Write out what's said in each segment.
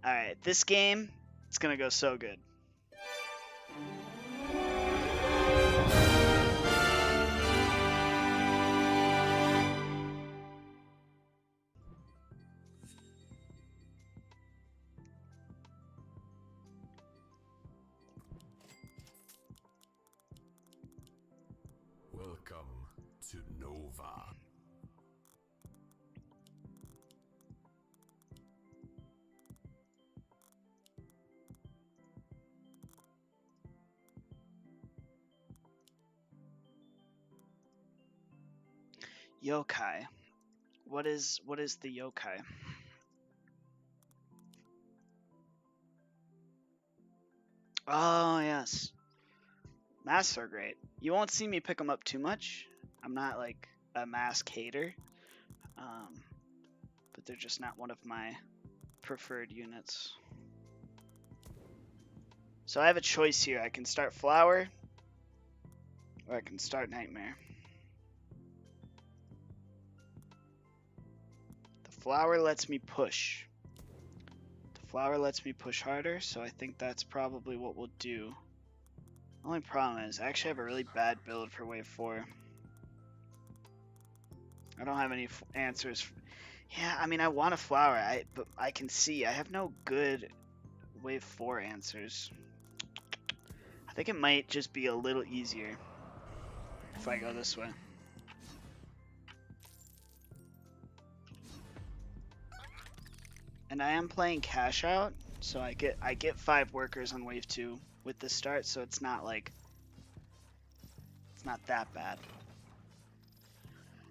Alright, this game, it's gonna go so good. Welcome to Nova. Yokai. What is the yokai? Oh, yes. Masks are great. You won't see me pick them up too much. I'm not like a mask hater. But they're just not one of my preferred units. So I have a choice here. I can start Flower, or I can start Nightmare. The Flower lets me push. The Flower lets me push harder, so I think that's probably what we'll do. Only problem is, I actually have a really bad build for Wave 4. I don't have any answers. Yeah, I mean, I want a Flower, but I can see I have no good Wave 4 answers. I think it might just be a little easier if I go this way. And I am playing cash out, so I get 5 workers on Wave 2 with this start, so it's not like it's not that bad.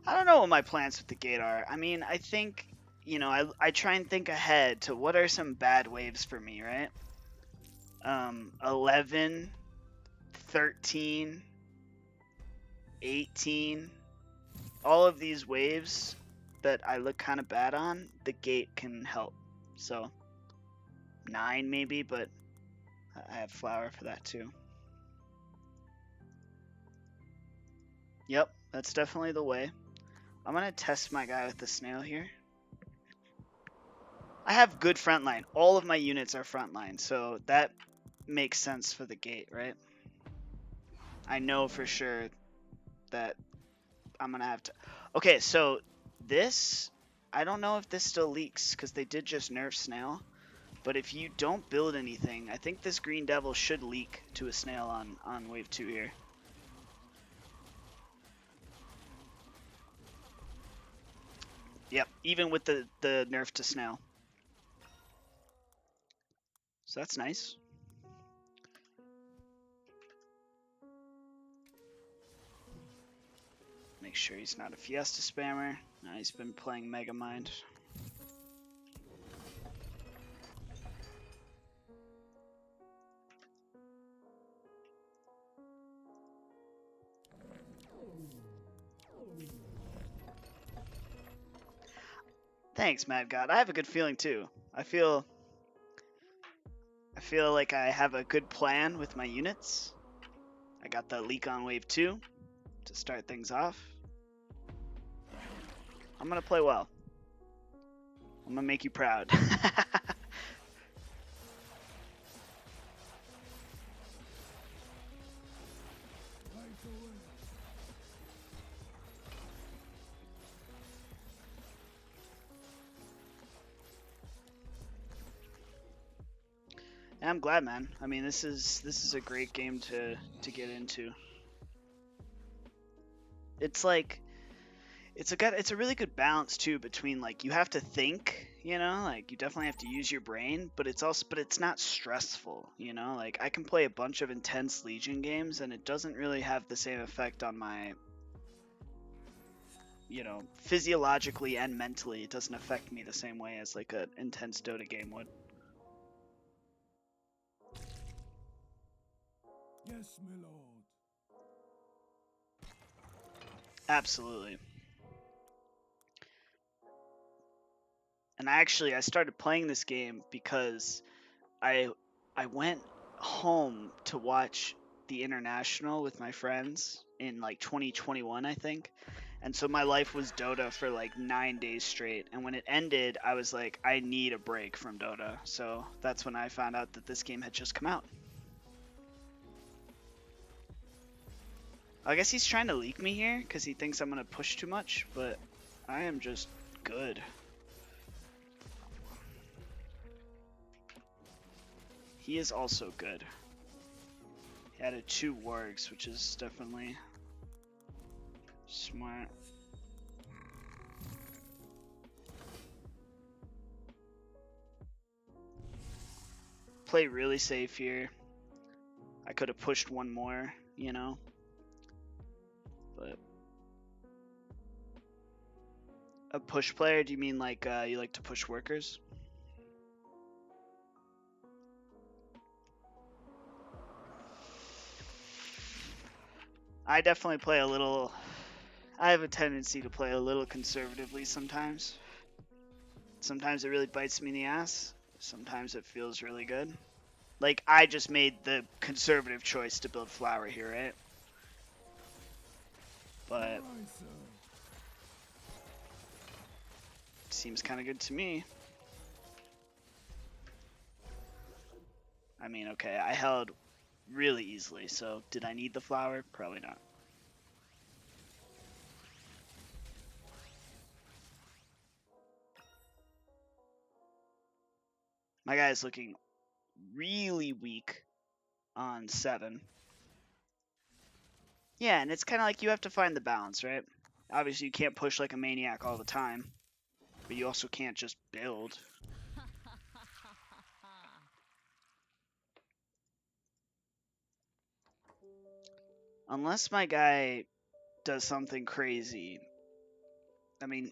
I don't know what my plans with the gate are. I mean, I think, you know, I try and think ahead to what are some bad waves for me, right? 11, 13, 18, all of these waves that I look kind of bad on, the gate can help. So 9 maybe, but I have Flower for that too. Yep, that's definitely the way. I'm gonna test my guy with the snail here. I have good frontline. All of my units are frontline, so that makes sense for the gate, right? I know for sure that I'm gonna have to. Okay, so this, I don't know if this still leaks because they did just nerf snail. But if you don't build anything, I think this green devil should leak to a snail on wave 2 here. Yep, even with the nerf to snail. So that's nice. Make sure he's not a Fiesta spammer. No, he's been playing Megamind. Thanks, Madgod. I have a good feeling too. I feel like I have a good plan with my units. I got the leak on wave 2 to start things off. I'm gonna play well. I'm gonna make you proud. And I'm glad, man. I mean, this is a great game to get into. It's like it's a really good balance too between like you have to think, you know, like you definitely have to use your brain, but it's not stressful, you know? Like I can play a bunch of intense Legion games and it doesn't really have the same effect on my, you know, physiologically and mentally. It doesn't affect me the same way as like an intense Dota game would. Yes, my lord. Absolutely. And I started playing this game because I went home to watch the international with my friends in like 2021, I think. And so my life was Dota for like 9 days straight. And when it ended, I was like, I need a break from Dota. So that's when I found out that this game had just come out. I guess he's trying to leak me here because he thinks I'm going to push too much, but I am just good. He is also good. He added 2 wargs, which is definitely smart. Play really safe here. I could have pushed one more, you know, but a push player? Do you mean like you like to push workers? I definitely play a little. I have a tendency to play a little conservatively sometimes. Sometimes it really bites me in the ass. Sometimes it feels really good. Like, I just made the conservative choice to build flower here, right? But seems kind of good to me. I mean, okay, I held really easily, so did I need the flower? Probably not. My guy is looking really weak on 7. Yeah, and it's kind of like you have to find the balance, right? Obviously, you can't push like a maniac all the time, but you also can't just build. Unless my guy does something crazy. I mean,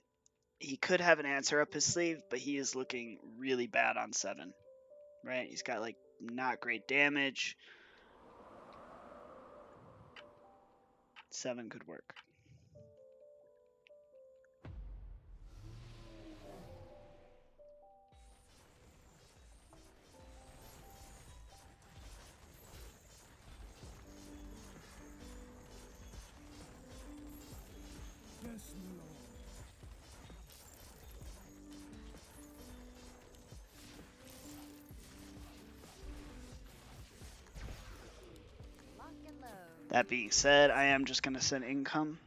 he could have an answer up his sleeve, but he is looking really bad on 7, right? He's got like not great damage. 7 could work. Yes, my lord. Lock and load. That being said, I am just going to send income.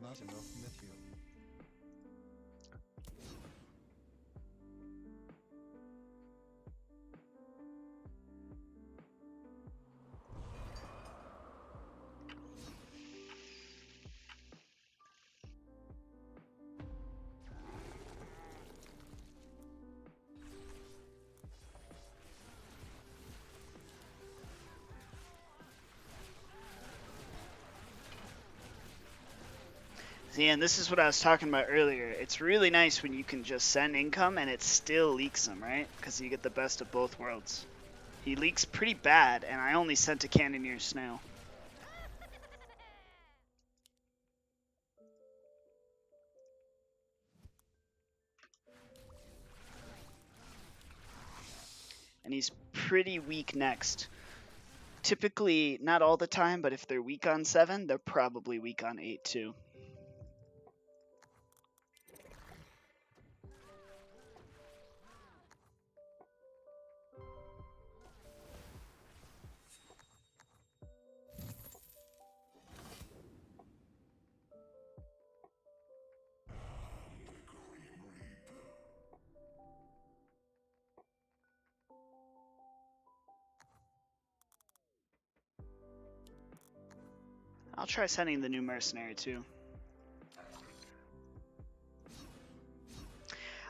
Not enough material. See, and this is what I was talking about earlier. It's really nice when you can just send income and it still leaks them, right? Because you get the best of both worlds. He leaks pretty bad, and I only sent a Cannoneer Snail. And he's pretty weak next. Typically, not all the time, but if they're weak on 7, they're probably weak on 8 too. I'll try sending the new mercenary too.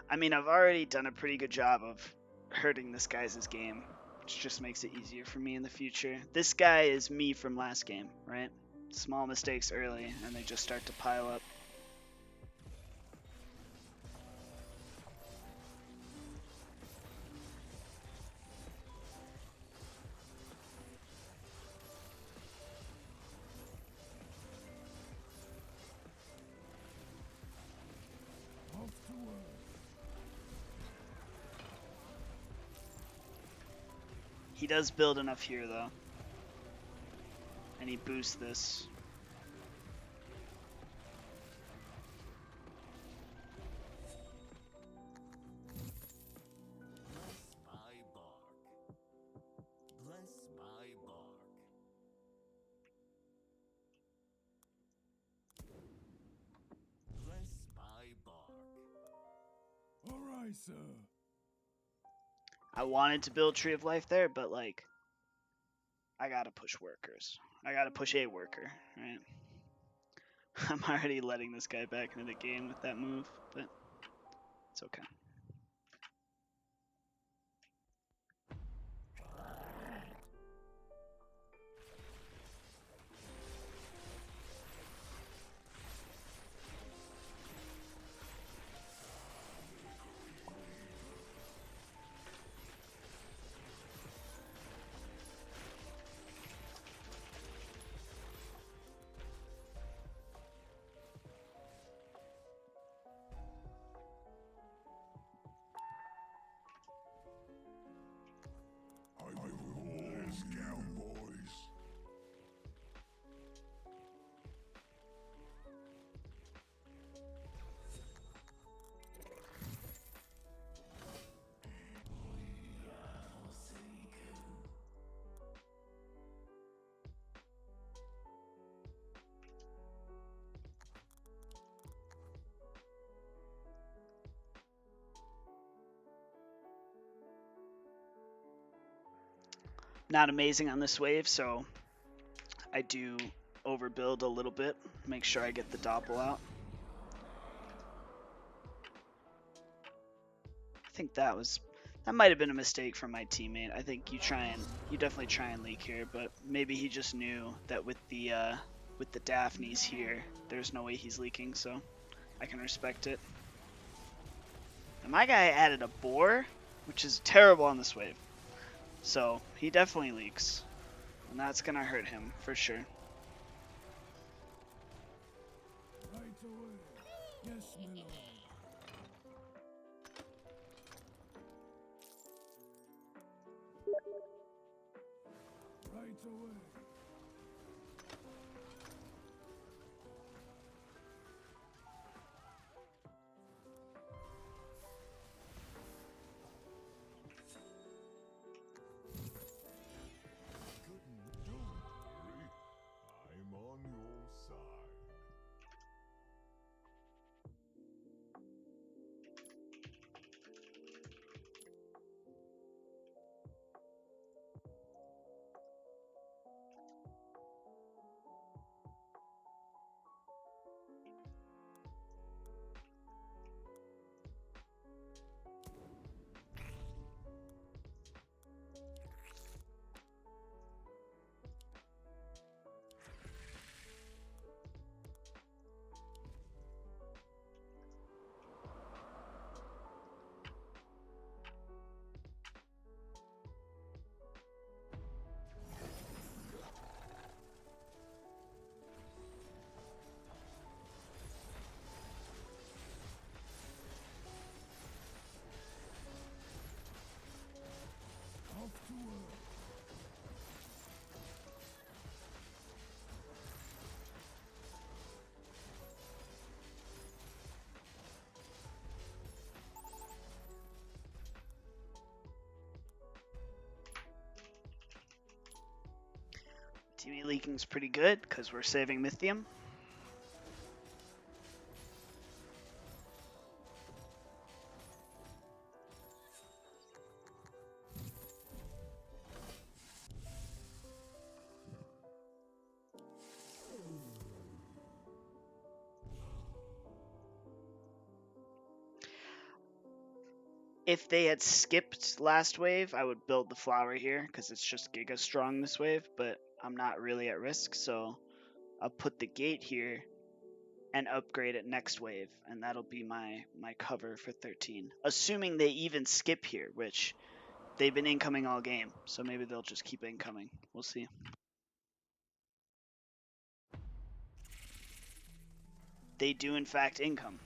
I mean, I've already done a pretty good job of hurting this guy's game, which just makes it easier for me in the future. This guy is me from last game, right? Small mistakes early, and they just start to pile up. He does build enough here, though. And he boosts this. Alright, sir. I wanted to build Tree of Life there, but like, I gotta push workers. I gotta push a worker, right? I'm already letting this guy back into the game with that move, but it's okay. I will always down, boys. Not amazing on this wave, so I do overbuild a little bit. Make sure I get the doppel out. I think that might have been a mistake from my teammate. I think you definitely try and leak here, but maybe he just knew that with the Daphnes here, there's no way he's leaking, so I can respect it. And my guy added a boar, which is terrible on this wave. So he definitely leaks, and that's gonna hurt him for sure. Right away. Yes, my lord. Right away. Don't worry. I'm on your side. Off to work. Teammate leaking's pretty good because we're saving Mythium. If they had skipped last wave, I would build the flower here because it's just Giga strong this wave, but I'm not really at risk, so I'll put the gate here and upgrade it next wave, and that'll be my cover for 13. Assuming they even skip here, which they've been incoming all game, so maybe they'll just keep incoming. We'll see. They do in fact income.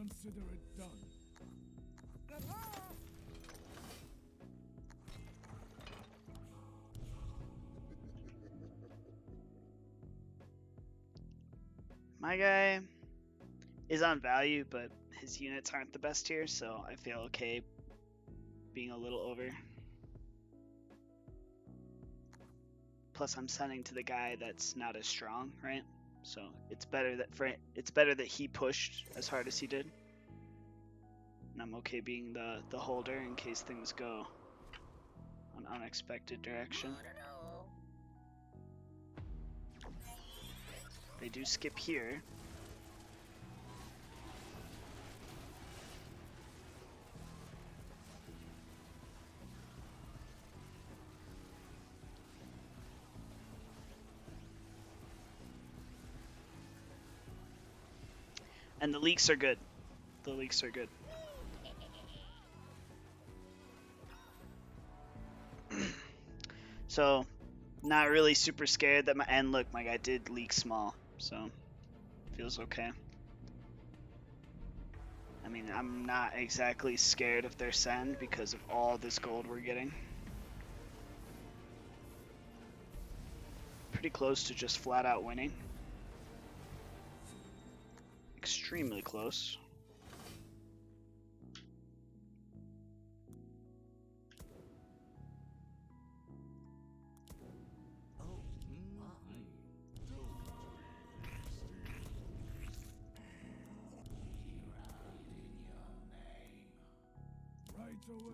Consider it done. My guy is on value, but his units aren't the best here, so I feel okay being a little over. Plus, I'm sending to the guy that's not as strong, right? So it's better that he pushed as hard as he did, and I'm okay being the holder in case things go an unexpected direction. They do skip here. And the leaks are good. The leaks are good. So, not really super scared that and look, my guy did leak small, so feels okay. I mean, I'm not exactly scared of their send because of all this gold we're getting. Pretty close to just flat out winning. Extremely close. Right away.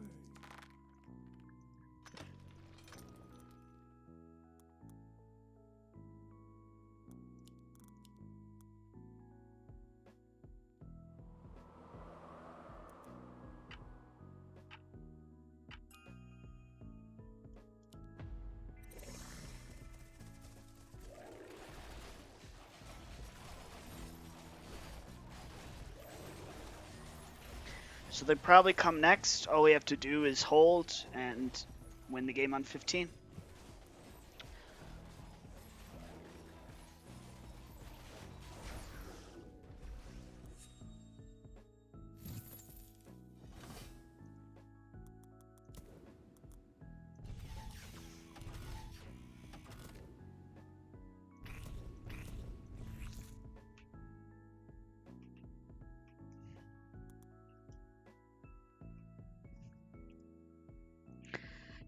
So they probably come next. All we have to do is hold and win the game on 15.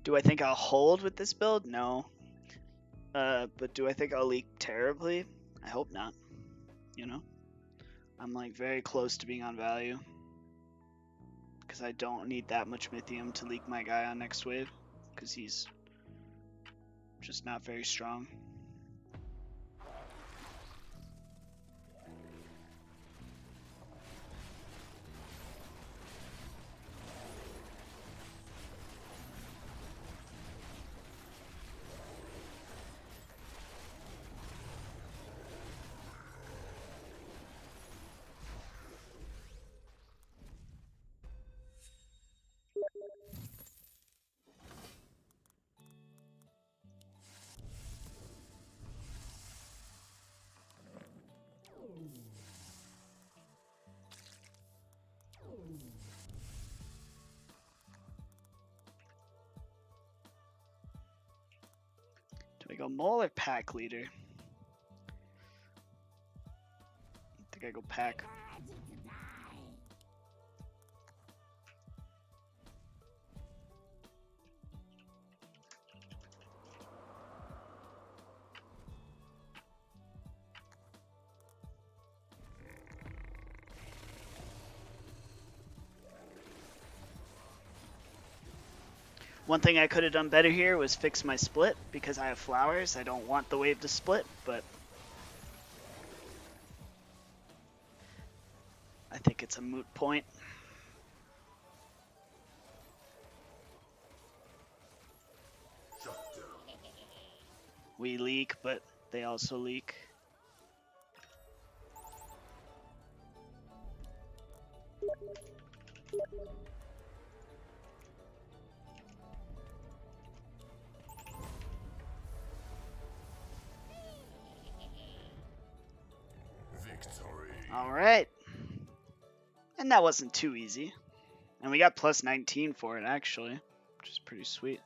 Do I think I'll hold with this build? No. But do I think I'll leak terribly? I hope not. You know? I'm like very close to being on value. Because I don't need that much Mythium to leak my guy on next wave. Because he's just not very strong. Do I go mole or pack leader? I think I go pack. One thing I could have done better here was fix my split because I have flowers. I don't want the wave to split, but I think it's a moot point. We leak, but they also leak. Victory. All right. And that wasn't too easy. And we got plus 19 for it, actually, which is pretty sweet.